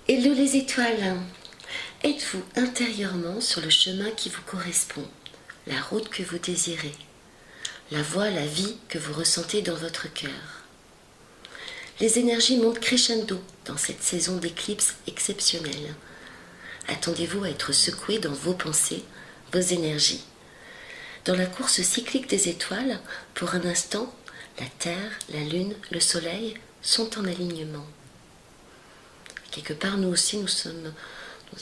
Hello les étoiles! Êtes-vous intérieurement sur le chemin qui vous correspond, la route que vous désirez, la voie, la vie que vous ressentez dans votre cœur? Les énergies montent crescendo dans cette saison d'éclipse exceptionnelle. Attendez-vous à être secoué dans vos pensées, vos énergies. Dans la course cyclique des étoiles, pour un instant, la Terre, la Lune, le Soleil sont en alignement. Quelque part, nous aussi, nous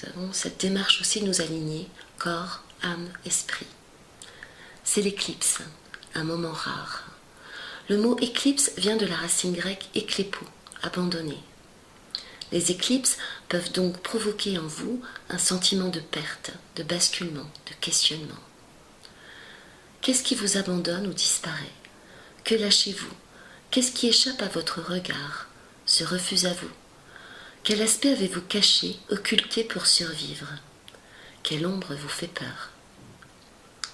avons cette démarche aussi de nous aligner, corps, âme, esprit. C'est l'éclipse, un moment rare. Le mot éclipse vient de la racine grecque éklépo, abandonné. Les éclipses peuvent donc provoquer en vous un sentiment de perte, de basculement, de questionnement. Qu'est-ce qui vous abandonne ou disparaît? Que lâchez-vous? Qu'est-ce qui échappe à votre regard, se refuse à vous? Quel aspect avez-vous caché, occulté pour survivre? Quelle ombre vous fait peur?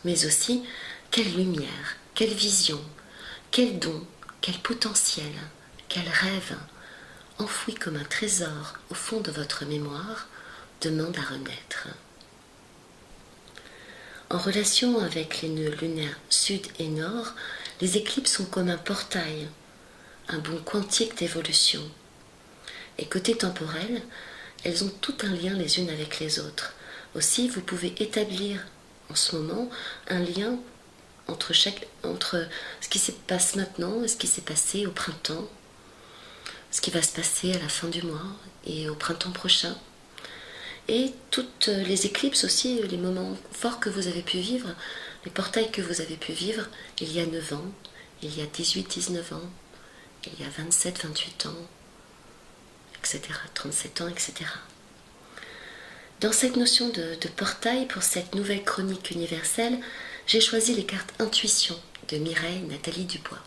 Mais aussi, quelle lumière, quelle vision, quel don, quel potentiel, quel rêve, enfoui comme un trésor au fond de votre mémoire, demande à renaître. En relation avec les nœuds lunaires sud et nord, les éclipses sont comme un portail, un bond quantique d'évolution. Et côté temporel, elles ont tout un lien les unes avec les autres. Aussi, vous pouvez établir en ce moment un lien entre ce qui se passe maintenant et ce qui s'est passé au printemps, ce qui va se passer à la fin du mois et au printemps prochain. Et toutes les éclipses aussi, les moments forts que vous avez pu vivre, les portails que vous avez pu vivre il y a 9 ans, il y a 18-19 ans, il y a 27-28 ans, etc., 37 ans, etc. Dans cette notion de portail, pour cette nouvelle chronique universelle, j'ai choisi les cartes Intuition de Mireille Nathalie Dubois,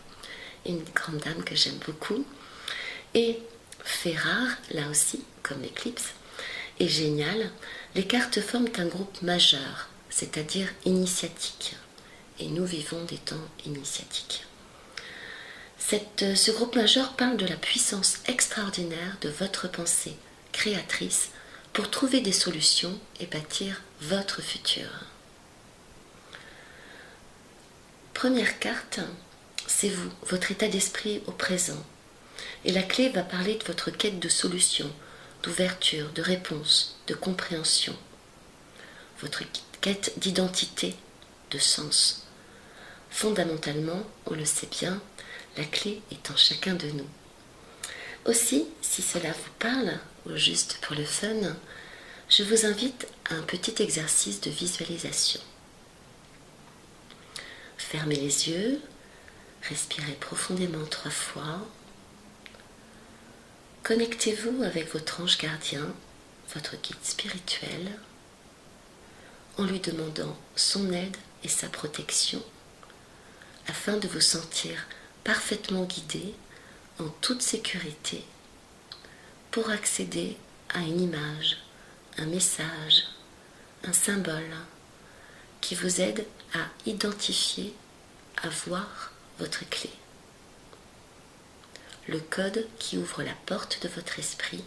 une grande dame que j'aime beaucoup, et fait rare, là aussi, comme l'éclipse, et génial, les cartes forment un groupe majeur, c'est-à-dire initiatique, et nous vivons des temps initiatiques. Ce groupe majeur parle de la puissance extraordinaire de votre pensée créatrice pour trouver des solutions et bâtir votre futur. Première carte, c'est vous, votre état d'esprit au présent. Et la clé va parler de votre quête de solutions, d'ouverture, de réponse, de compréhension. Votre quête d'identité, de sens. Fondamentalement, on le sait bien, la clé est en chacun de nous. Aussi, si cela vous parle, ou juste pour le fun, je vous invite à un petit exercice de visualisation. Fermez les yeux, respirez profondément 3 fois. Connectez-vous avec votre ange gardien, votre guide spirituel, en lui demandant son aide et sa protection, afin de vous sentir parfaitement guidé, en toute sécurité, pour accéder à une image, un message, un symbole qui vous aide à identifier, à voir votre clé. Le code qui ouvre la porte de votre esprit,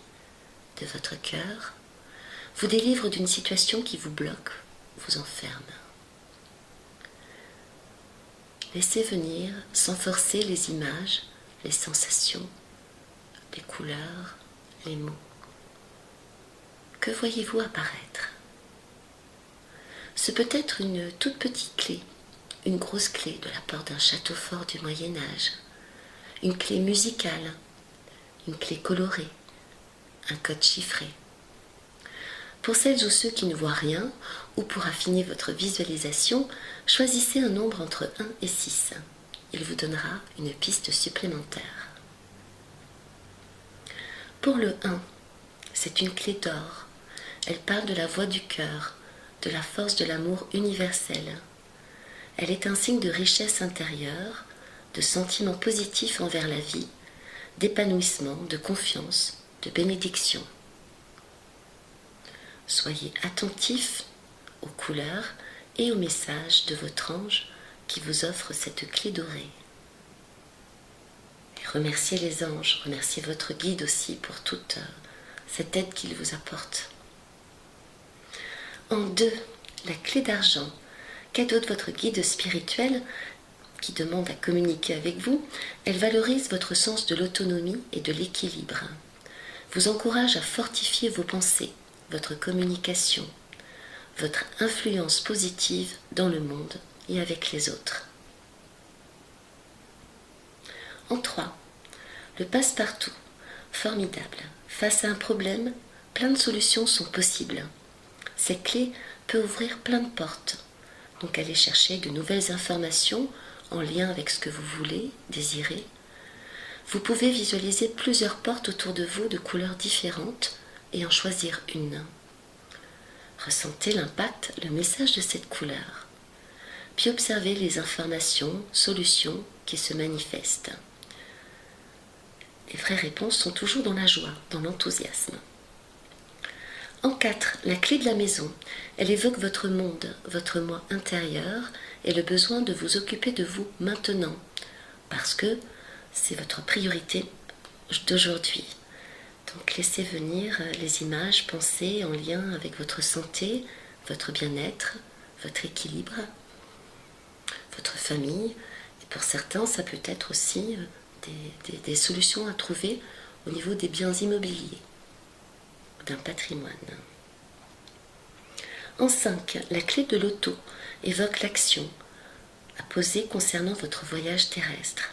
de votre cœur, vous délivre d'une situation qui vous bloque, vous enferme. Laissez venir, sans forcer, les images, les sensations, les couleurs, les mots. Que voyez-vous apparaître? Ce peut être une toute petite clé, une grosse clé de la porte d'un château fort du Moyen-Âge, une clé musicale, une clé colorée, un code chiffré. Pour celles ou ceux qui ne voient rien, ou pour affiner votre visualisation, choisissez un nombre entre 1 et 6. Il vous donnera une piste supplémentaire. Pour le 1, c'est une clé d'or. Elle parle de la voix du cœur, de la force de l'amour universel. Elle est un signe de richesse intérieure, de sentiments positifs envers la vie, d'épanouissement, de confiance, de bénédiction. Soyez attentifs aux couleurs et aux messages de votre ange qui vous offre cette clé dorée. Et remerciez les anges, remerciez votre guide aussi pour toutes cette aide qu'il vous apporte. En 2, la clé d'argent, cadeau de votre guide spirituel qui demande à communiquer avec vous. Elle valorise votre sens de l'autonomie et de l'équilibre. Vous encourage à fortifier vos pensées, votre communication, votre influence positive dans le monde et avec les autres. En 3, le passe-partout, formidable. Face à un problème, plein de solutions sont possibles. Cette clé peut ouvrir plein de portes. Donc allez chercher de nouvelles informations en lien avec ce que vous voulez, désirez. Vous pouvez visualiser plusieurs portes autour de vous de couleurs différentes et en choisir une. Ressentez l'impact, le message de cette couleur. Puis observez les informations, solutions qui se manifestent. Les vraies réponses sont toujours dans la joie, dans l'enthousiasme. En 4, la clé de la maison. Elle évoque votre monde, votre moi intérieur et le besoin de vous occuper de vous maintenant, parce que c'est votre priorité d'aujourd'hui. Donc laissez venir les images, pensées en lien avec votre santé, votre bien-être, votre équilibre, votre famille. Et pour certains, ça peut être aussi des solutions à trouver au niveau des biens immobiliers, d'un patrimoine. En 5, la clé de l'auto évoque l'action à poser concernant votre voyage terrestre.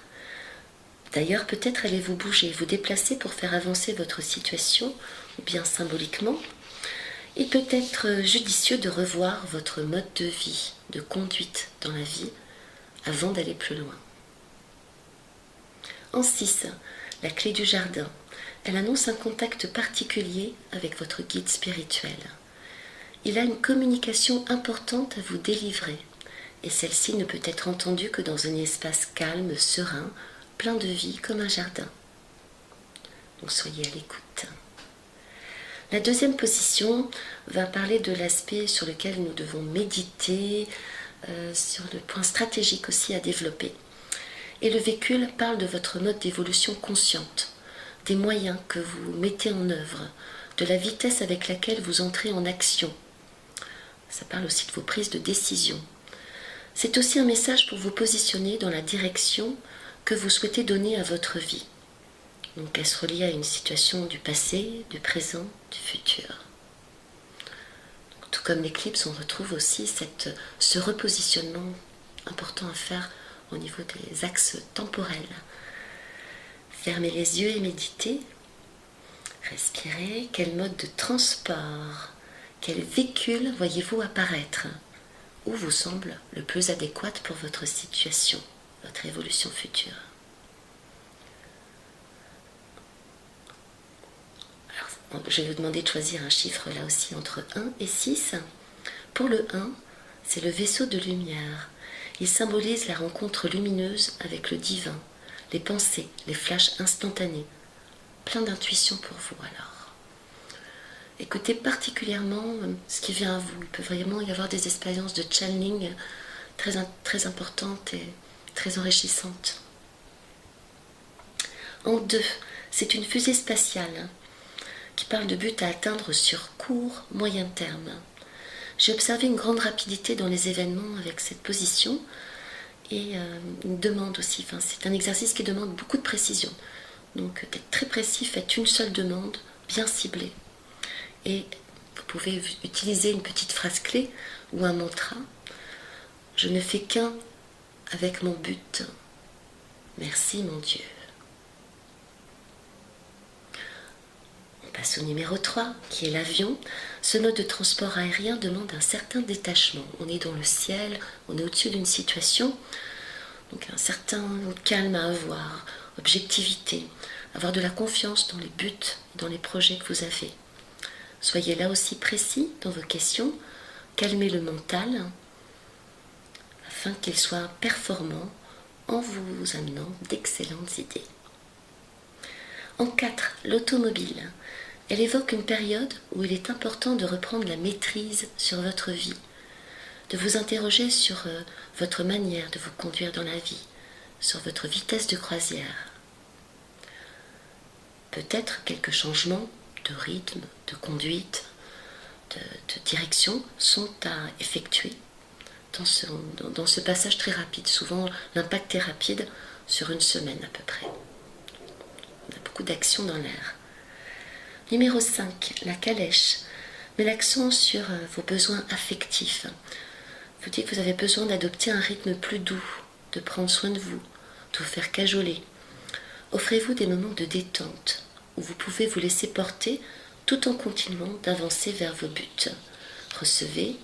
D'ailleurs, peut-être allez-vous bouger, vous déplacer pour faire avancer votre situation, ou bien symboliquement. Il peut être judicieux de revoir votre mode de vie, de conduite dans la vie, avant d'aller plus loin. En 6, la clé du jardin. Elle annonce un contact particulier avec votre guide spirituel. Il a une communication importante à vous délivrer, et celle-ci ne peut être entendue que dans un espace calme, serein, plein de vie comme un jardin. Donc soyez à l'écoute. La deuxième position va parler de l'aspect sur lequel nous devons méditer, sur le point stratégique aussi à développer. Et le véhicule parle de votre mode d'évolution consciente, des moyens que vous mettez en œuvre, de la vitesse avec laquelle vous entrez en action. Ça parle aussi de vos prises de décision. C'est aussi un message pour vous positionner dans la direction que vous souhaitez donner à votre vie. Donc elle se relie à une situation du passé, du présent, du futur. Donc, tout comme l'éclipse, on retrouve aussi ce repositionnement important à faire au niveau des axes temporels. Fermez les yeux et méditez. Respirez. Quel mode de transport, quel véhicule voyez-vous apparaître? Où vous semble le plus adéquat pour votre situation, votre évolution future? Alors, je vais vous demander de choisir un chiffre là aussi entre 1 et 6. Pour le 1, c'est le vaisseau de lumière. Il symbolise la rencontre lumineuse avec le divin, les pensées, les flashs instantanés. Plein d'intuition pour vous alors. Écoutez particulièrement ce qui vient à vous. Il peut vraiment y avoir des expériences de channeling très importantes et très enrichissantes. En 2, c'est une fusée spatiale qui parle de buts à atteindre sur court, moyen terme. J'ai observé une grande rapidité dans les événements avec cette position et une demande aussi. Enfin, c'est un exercice qui demande beaucoup de précision. Donc d'être très précis, faites une seule demande, bien ciblée. Et vous pouvez utiliser une petite phrase clé ou un mantra. Je ne fais qu'un avec mon but. Merci mon Dieu. On passe au numéro 3, qui est l'avion. Ce mode de transport aérien demande un certain détachement. On est dans le ciel, on est au-dessus d'une situation, donc un certain calme à avoir, objectivité, avoir de la confiance dans les buts, dans les projets que vous avez. Soyez là aussi précis dans vos questions, calmez le mental afin qu'il soit performant en vous amenant d'excellentes idées. En 4, l'automobile. Elle évoque une période où il est important de reprendre la maîtrise sur votre vie, de vous interroger sur votre manière de vous conduire dans la vie, sur votre vitesse de croisière. Peut-être quelques changements de rythme, de conduite, de direction sont à effectuer dans ce passage très rapide. Souvent, l'impact est rapide sur une semaine à peu près. On a beaucoup d'actions dans l'air. Numéro 5, la calèche. Met l'accent sur vos besoins affectifs. Vous dites que vous avez besoin d'adopter un rythme plus doux, de prendre soin de vous faire cajoler. Offrez-vous des moments de détente où vous pouvez vous laisser porter tout en continuant d'avancer vers vos buts. Recevez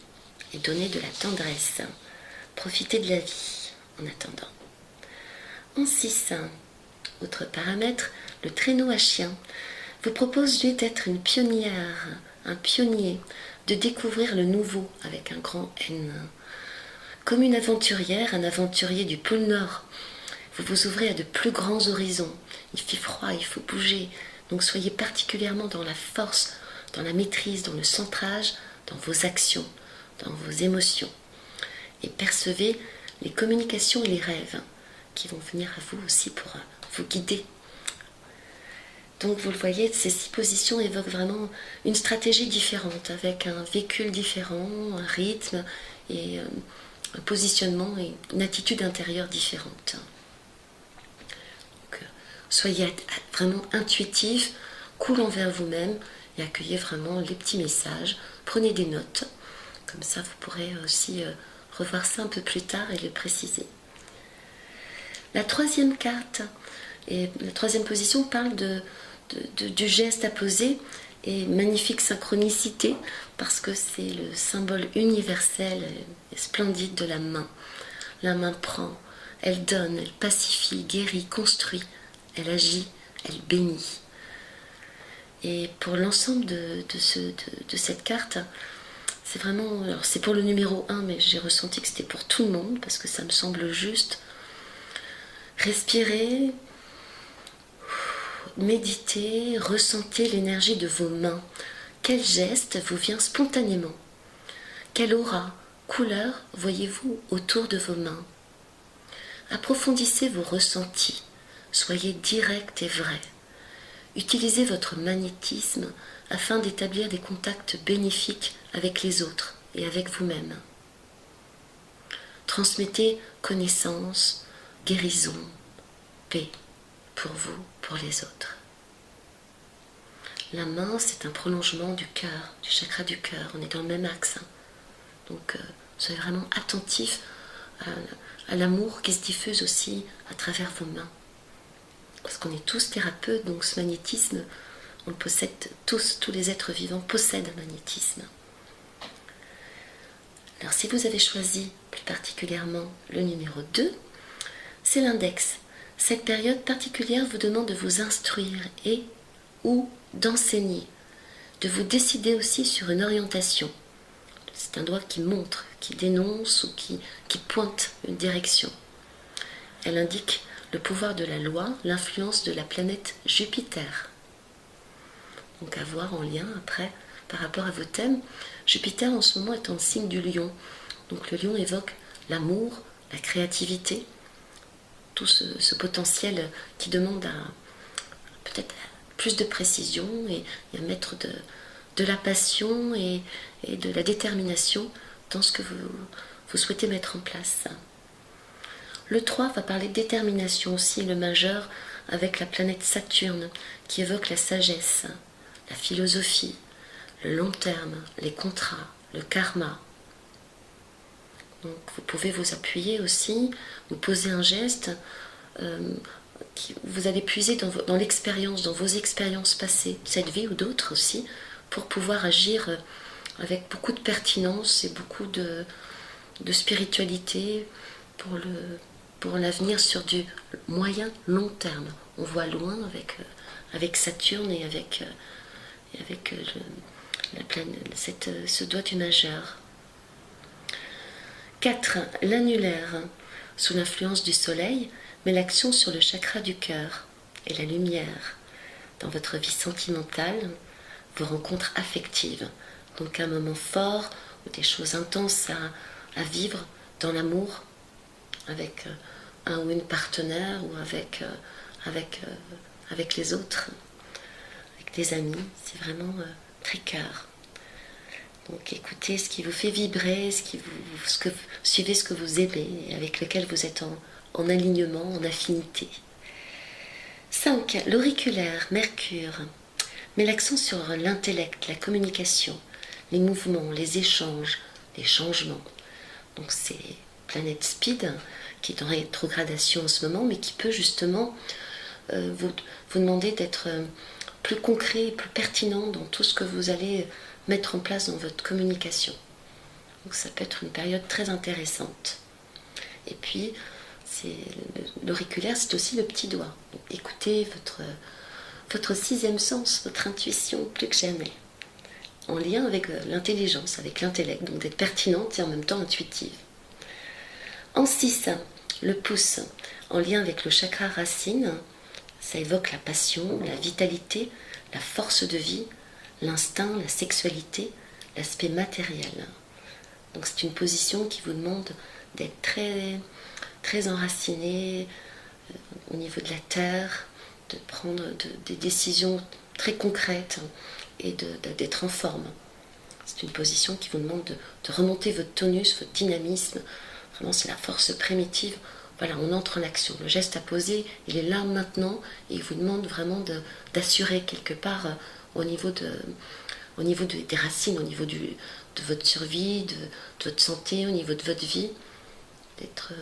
et donnez de la tendresse. Profitez de la vie en attendant. En 6, autre paramètre, le traîneau à chien vous propose lui d'être une pionnière, un pionnier, de découvrir le nouveau avec un grand N. Comme une aventurière, un aventurier du pôle Nord, vous vous ouvrez à de plus grands horizons. Il fait froid, il faut bouger. Donc soyez particulièrement dans la force, dans la maîtrise, dans le centrage, dans vos actions, dans vos émotions. Et percevez les communications et les rêves qui vont venir à vous aussi pour vous guider. Donc vous le voyez, ces 6 positions évoquent vraiment une stratégie différente, avec un véhicule différent, un rythme et un positionnement et une attitude intérieure différente. Soyez vraiment intuitif, cool envers vous-même et accueillez vraiment les petits messages. Prenez des notes, comme ça vous pourrez aussi revoir ça un peu plus tard et le préciser. La 3e carte, et la 3e position parle du geste à poser et magnifique synchronicité parce que c'est le symbole universel et splendide de la main. La main prend, elle donne, elle pacifie, guérit, construit. Elle agit, elle bénit. Et pour l'ensemble de cette carte, c'est vraiment... Alors c'est pour le numéro 1, mais j'ai ressenti que c'était pour tout le monde, parce que ça me semble juste. Respirez, méditez, ressentez l'énergie de vos mains. Quel geste vous vient spontanément? Quelle aura, couleur voyez-vous autour de vos mains? Approfondissez vos ressentis. Soyez direct et vrai. Utilisez votre magnétisme afin d'établir des contacts bénéfiques avec les autres et avec vous-même. Transmettez connaissance, guérison, paix pour vous, pour les autres. La main, c'est un prolongement du cœur, du chakra du cœur. On est dans le même axe. Donc, soyez vraiment attentifs à l'amour qui se diffuse aussi à travers vos mains. Parce qu'on est tous thérapeutes, donc ce magnétisme, on le possède tous les êtres vivants possèdent un magnétisme. Alors si vous avez choisi plus particulièrement le numéro 2, c'est l'index. Cette période particulière vous demande de vous instruire et ou d'enseigner, de vous décider aussi sur une orientation. C'est un doigt qui montre, qui dénonce ou qui pointe une direction. Elle indique le pouvoir de la loi, l'influence de la planète Jupiter. Donc à voir en lien après par rapport à vos thèmes. Jupiter en ce moment est en signe du lion. Donc le lion évoque l'amour, la créativité, tout ce potentiel qui demande peut-être plus de précision et à mettre de la passion et de la détermination dans ce que vous souhaitez mettre en place. Le 3 va parler de détermination aussi, le majeur, avec la planète Saturne, qui évoque la sagesse, la philosophie, le long terme, les contrats, le karma. Donc vous pouvez vous appuyer aussi, vous poser un geste, vous allez puiser dans l'expérience, dans vos expériences passées, cette vie ou d'autres aussi, pour pouvoir agir avec beaucoup de pertinence et beaucoup de spiritualité pour l'avenir sur du moyen long terme. On voit loin avec Saturne et avec ce doigt du majeur. 4. L'annulaire, sous l'influence du soleil, met l'action sur le chakra du cœur et la lumière. Dans votre vie sentimentale, vos rencontres affectives, donc un moment fort ou des choses intenses à vivre dans l'amour avec un ou une partenaire ou avec les autres, avec des amis, c'est vraiment très cœur. Donc écoutez ce qui vous fait vibrer, suivez ce que vous aimez et avec lequel vous êtes en alignement, en affinité. 5. L'auriculaire, Mercure, met l'accent sur l'intellect, la communication, les mouvements, les échanges, les changements. Donc c'est planète Speed qui est en rétrogradation en ce moment, mais qui peut justement vous demander d'être plus concret, plus pertinent dans tout ce que vous allez mettre en place dans votre communication. Donc ça peut être une période très intéressante. Et puis, l'auriculaire, c'est aussi le petit doigt. Donc, écoutez votre sixième sens, votre intuition plus que jamais, en lien avec l'intelligence, avec l'intellect, donc d'être pertinente et en même temps intuitive. En 6, le pouce, en lien avec le chakra racine, ça évoque la passion, la vitalité, la force de vie, l'instinct, la sexualité, l'aspect matériel. Donc c'est une position qui vous demande d'être très, très enraciné au niveau de la terre, de prendre des décisions très concrètes et d'être en forme. C'est une position qui vous demande de remonter votre tonus, votre dynamisme. Vraiment, c'est la force primitive. Voilà, on entre en action. Le geste à poser, il est là maintenant et il vous demande vraiment d'assurer quelque part au niveau des racines, au niveau de votre survie, de votre santé, au niveau de votre vie, d'être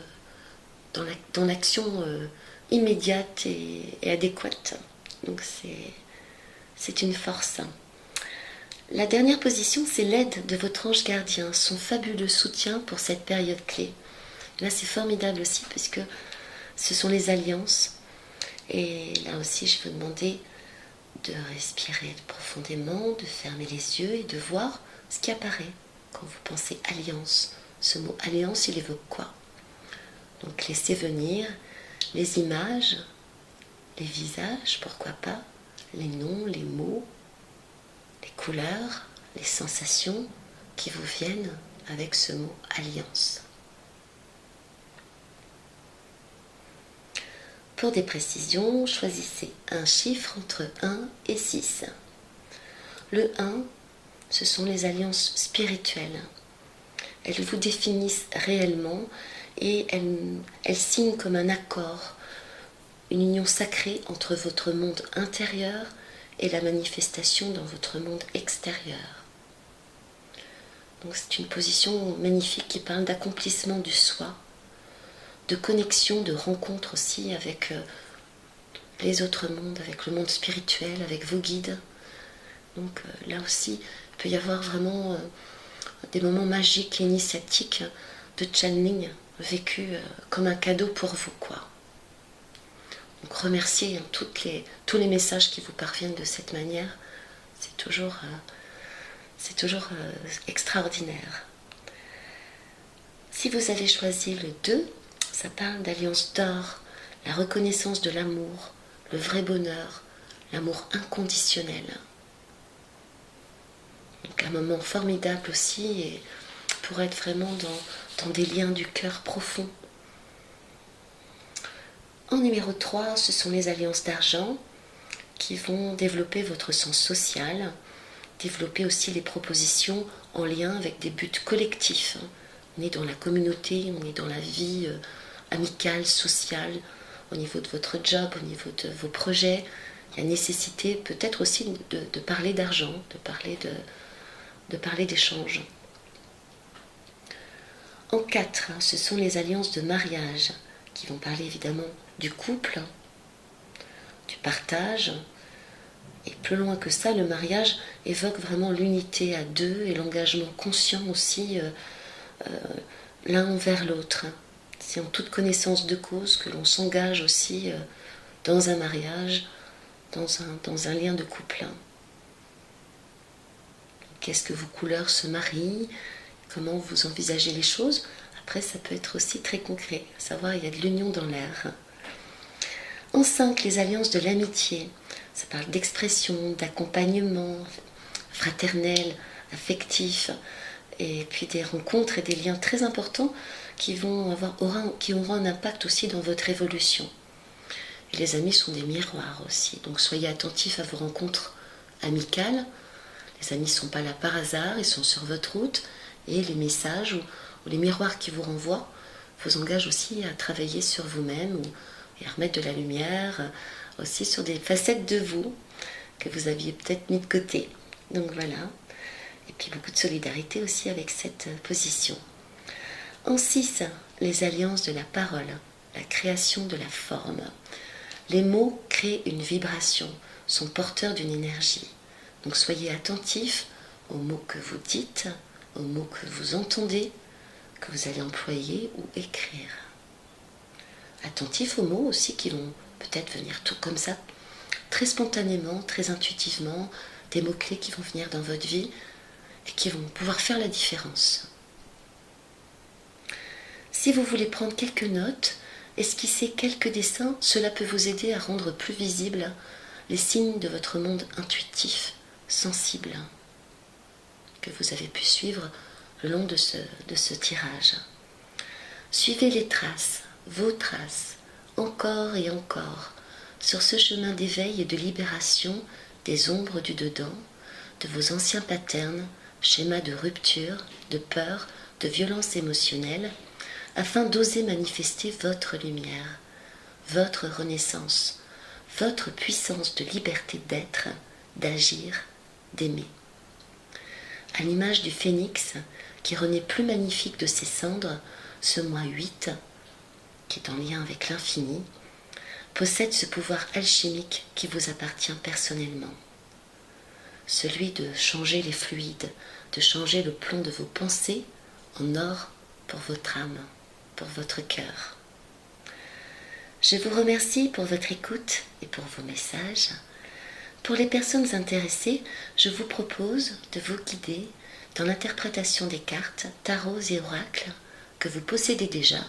dans l'action immédiate et adéquate. Donc c'est une force. La dernière position, c'est l'aide de votre ange gardien, son fabuleux soutien pour cette période clé. Là, c'est formidable aussi puisque ce sont les alliances. Et là aussi, je vais vous demander de respirer profondément, de fermer les yeux et de voir ce qui apparaît quand vous pensez alliance. Ce mot alliance, il évoque quoi? Donc laissez venir les images, les visages, pourquoi pas, les noms, les mots, les couleurs, les sensations qui vous viennent avec ce mot alliance. Pour des précisions, choisissez un chiffre entre 1 et 6. Le 1, ce sont les alliances spirituelles. Elles vous définissent réellement et elles signent comme un accord, une union sacrée entre votre monde intérieur et la manifestation dans votre monde extérieur. Donc c'est une position magnifique qui parle d'accomplissement du soi, de connexion, de rencontre aussi avec les autres mondes, avec le monde spirituel, avec vos guides. Donc là aussi, il peut y avoir vraiment des moments magiques et initiatiques de channeling vécus comme un cadeau pour vous, quoi. Donc remerciez tous les messages qui vous parviennent de cette manière. C'est toujours extraordinaire. Si vous avez choisi le 2, ça parle d'alliance d'or, la reconnaissance de l'amour, le vrai bonheur, l'amour inconditionnel. Donc un moment formidable aussi et pour être vraiment dans des liens du cœur profonds. En numéro 3, ce sont les alliances d'argent qui vont développer votre sens social, développer aussi les propositions en lien avec des buts collectifs. On est dans la communauté, on est dans la vie amicale, sociale, au niveau de votre job, au niveau de vos projets. Il y a nécessité peut-être aussi de parler d'argent, de parler d'échange. En 4, ce sont les alliances de mariage qui vont parler évidemment du couple, du partage. Et plus loin que ça, le mariage évoque vraiment l'unité à deux et l'engagement conscient aussi l'un envers l'autre. C'est en toute connaissance de cause que l'on s'engage aussi dans un mariage, dans un lien de couple. Qu'est-ce que vos couleurs se marient? Comment vous envisagez les choses? Après, ça peut être aussi très concret. À savoir, il y a de l'union dans l'air. En 5, les alliances de l'amitié. Ça parle d'expression, d'accompagnement fraternel, affectif, et puis des rencontres et des liens très importants qui auront un impact aussi dans votre évolution. Et les amis sont des miroirs aussi, donc soyez attentifs à vos rencontres amicale. Les amis ne sont pas là par hasard, ils sont sur votre route et les messages ou les miroirs qui vous renvoient vous engagent aussi à travailler sur vous-même et à remettre de la lumière aussi sur des facettes de vous que vous aviez peut-être mis de côté. Donc voilà. Et puis beaucoup de solidarité aussi avec cette position. En 6, les alliances de la parole, la création de la forme. Les mots créent une vibration, sont porteurs d'une énergie. Donc soyez attentifs aux mots que vous dites, aux mots que vous entendez, que vous allez employer ou écrire. Attentifs aux mots aussi qui vont peut-être venir tout comme ça, très spontanément, très intuitivement, des mots-clés qui vont venir dans votre vie et qui vont pouvoir faire la différence. Si vous voulez prendre quelques notes, esquisser quelques dessins, cela peut vous aider à rendre plus visibles les signes de votre monde intuitif, sensible, que vous avez pu suivre le long de ce tirage. Suivez les traces, vos traces, encore et encore, sur ce chemin d'éveil et de libération des ombres du dedans, de vos anciens patterns, schémas de rupture, de peur, de violence émotionnelle, afin d'oser manifester votre lumière, votre renaissance, votre puissance de liberté d'être, d'agir, d'aimer. À l'image du phénix qui renaît plus magnifique de ses cendres, ce mois 8, qui est en lien avec l'infini, possède ce pouvoir alchimique qui vous appartient personnellement. Celui de changer les fluides, de changer le plomb de vos pensées en or pour votre âme, pour votre cœur. Je vous remercie pour votre écoute et pour vos messages. Pour les personnes intéressées, je vous propose de vous guider dans l'interprétation des cartes, tarots et oracles que vous possédez déjà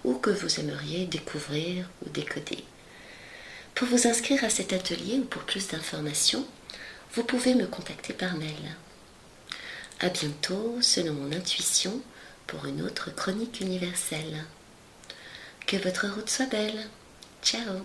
ou que vous aimeriez découvrir ou décoder. Pour vous inscrire à cet atelier ou pour plus d'informations, vous pouvez me contacter par mail. À bientôt, selon mon intuition, pour une autre chronique universelle. Que votre route soit belle. Ciao!